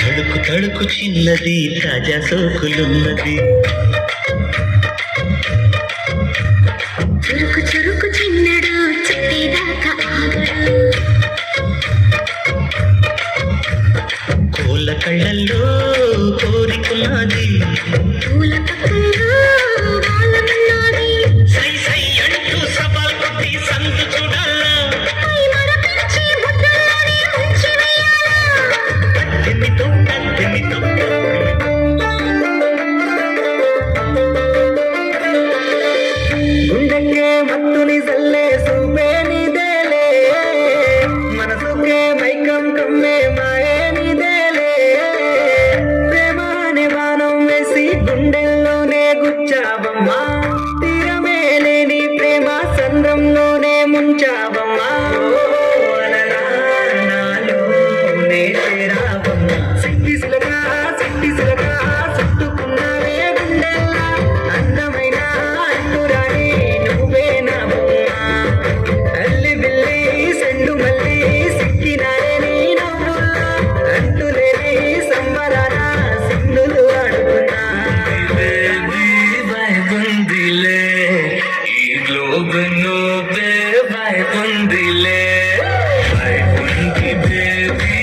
తడుకు తడుకు చిన్నది తాజా సోకులున్నది చురుకు చురుకు చిన్నడు చుట్టేదాకా ఆగడు కోళ్ళ కళ్ళల్లో కోరికున్నది పూల పక్కల్లో వాలమన్నది సై సై అంటూ సవాల్ కొట్టి సందు చూడాలా పై మరపించి ముద్దలోనే ముంచి వేయాలా కత్తిమితో గుండెకే మత్తుని జల్లే సూపే నీదేలే మనసుకే మైకం కమ్మే మాయే నీదేలే ప్రేమ అనే బాణం వేసి గుండెల్లోనే గుచ్చావమ్మా తీరమే లేని ప్రేమ సంద్రంలోనే ముంచావమ్మా నాలోనే చేరావమ్మా సిట్టి సిలక చుట్టుకున్నావే గుండెల్లా అందమైన అంటురాని నువ్వే నా బొమ్మ అల్లి బిల్లి సెండు మల్లి సిక్కినారే నీ నవ్వుల్లా అంటులేని సంబరాన సింధులు ఆడుతున్నా బందిలే ఈ గ్లోబ్ నువ్వే బందిలే బంది బేబీ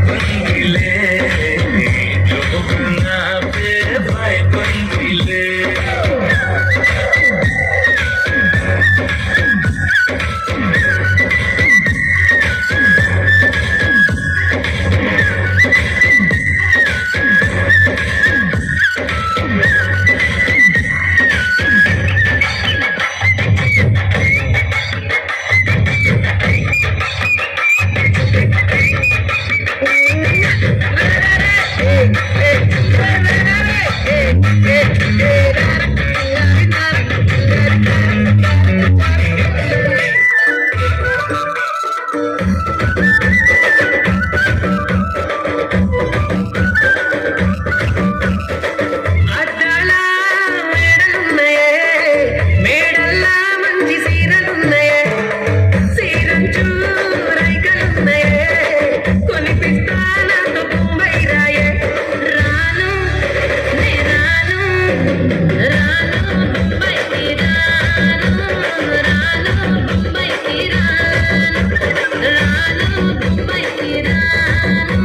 బందిలే ఈ గ్లోబ్ నావే బందిలే అద్దాల మేడలున్నాయే మేడల్లా మంచి సీరలున్నాయే సీరంచు రైకలున్నాయే కొనిపిస్తా నాతో ముంబై రాయే రాను నే రాను ముంబైకి రాను ముంబైకి రాను ముంబైకి రాను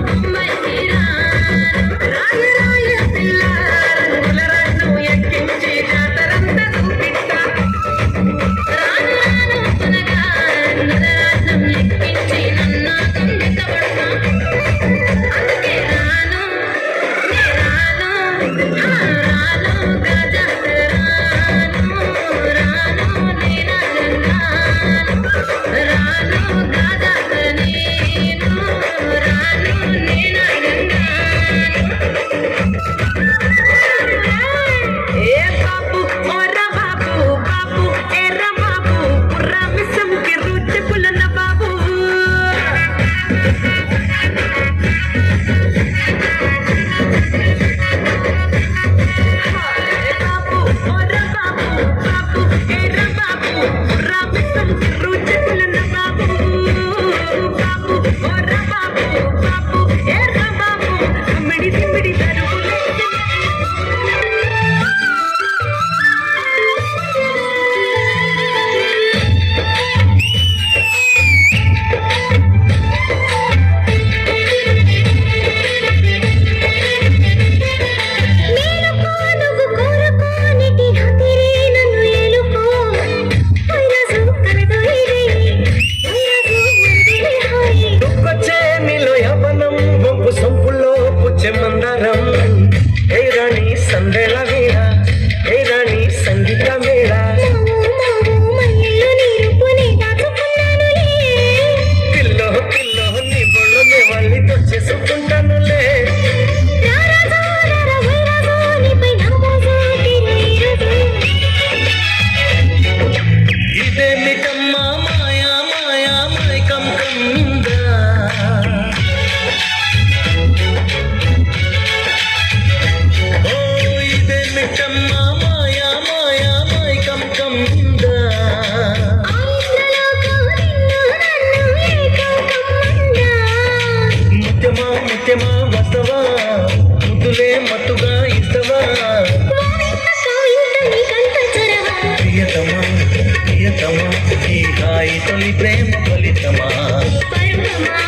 ముంబైకి రాను రాయ పిల్ల రంగుల రాను ఎక్కించి జాతరంతా చూపిస్తా రాను పునగా నరరాజ్యం ఎక్కించి నన్ను కందికబడతా అందుకే రాను నే రాను రాను గజ రాను నేనా రాను గజ నేను రాను నేనా ఏ బాబు ఓరా బాబు ఎర్ర బాబు పుర్రా మిసం కి రుచి పులన బాబు బాబు ఓరా బాబు ఎర్ర బాబు పుర్రా మిసం కి రుచి పులన బాబు ఓరా బాబు ఎర్ర బాబు మిడి మిడి తరుపులే మేలుకో నువ్వు కోరుకో నీటి హతిరే నన్ను ఏలుకో వైరసు కరదోయిరే వైరసు మందిరే హాయి దుఃఖొచ్చే నీలో యవనం వంపు సొంపుల్లో పుచ్చే మందరం ఏ రాణి సందేళ వీణ ఏ రాణి సంగీత మేళ మావు మయ్యల్లో నీరు పునే దాచుకున్నానులే కిల్లో నీ బొళ్ళనే వాళ్ళి తెచ్చేసుకుంటానులే రారాజా రారా వైరాజా నీపై నా మోజు తీరేరుదు ఇదేమిటమ్మా మాయా మైకం కమ్మిందా ఓ ఇదేమిటమ్మా ఫలితమా ఈ హాయి తొలి ప్రేమ ఫలితమా పలుకమా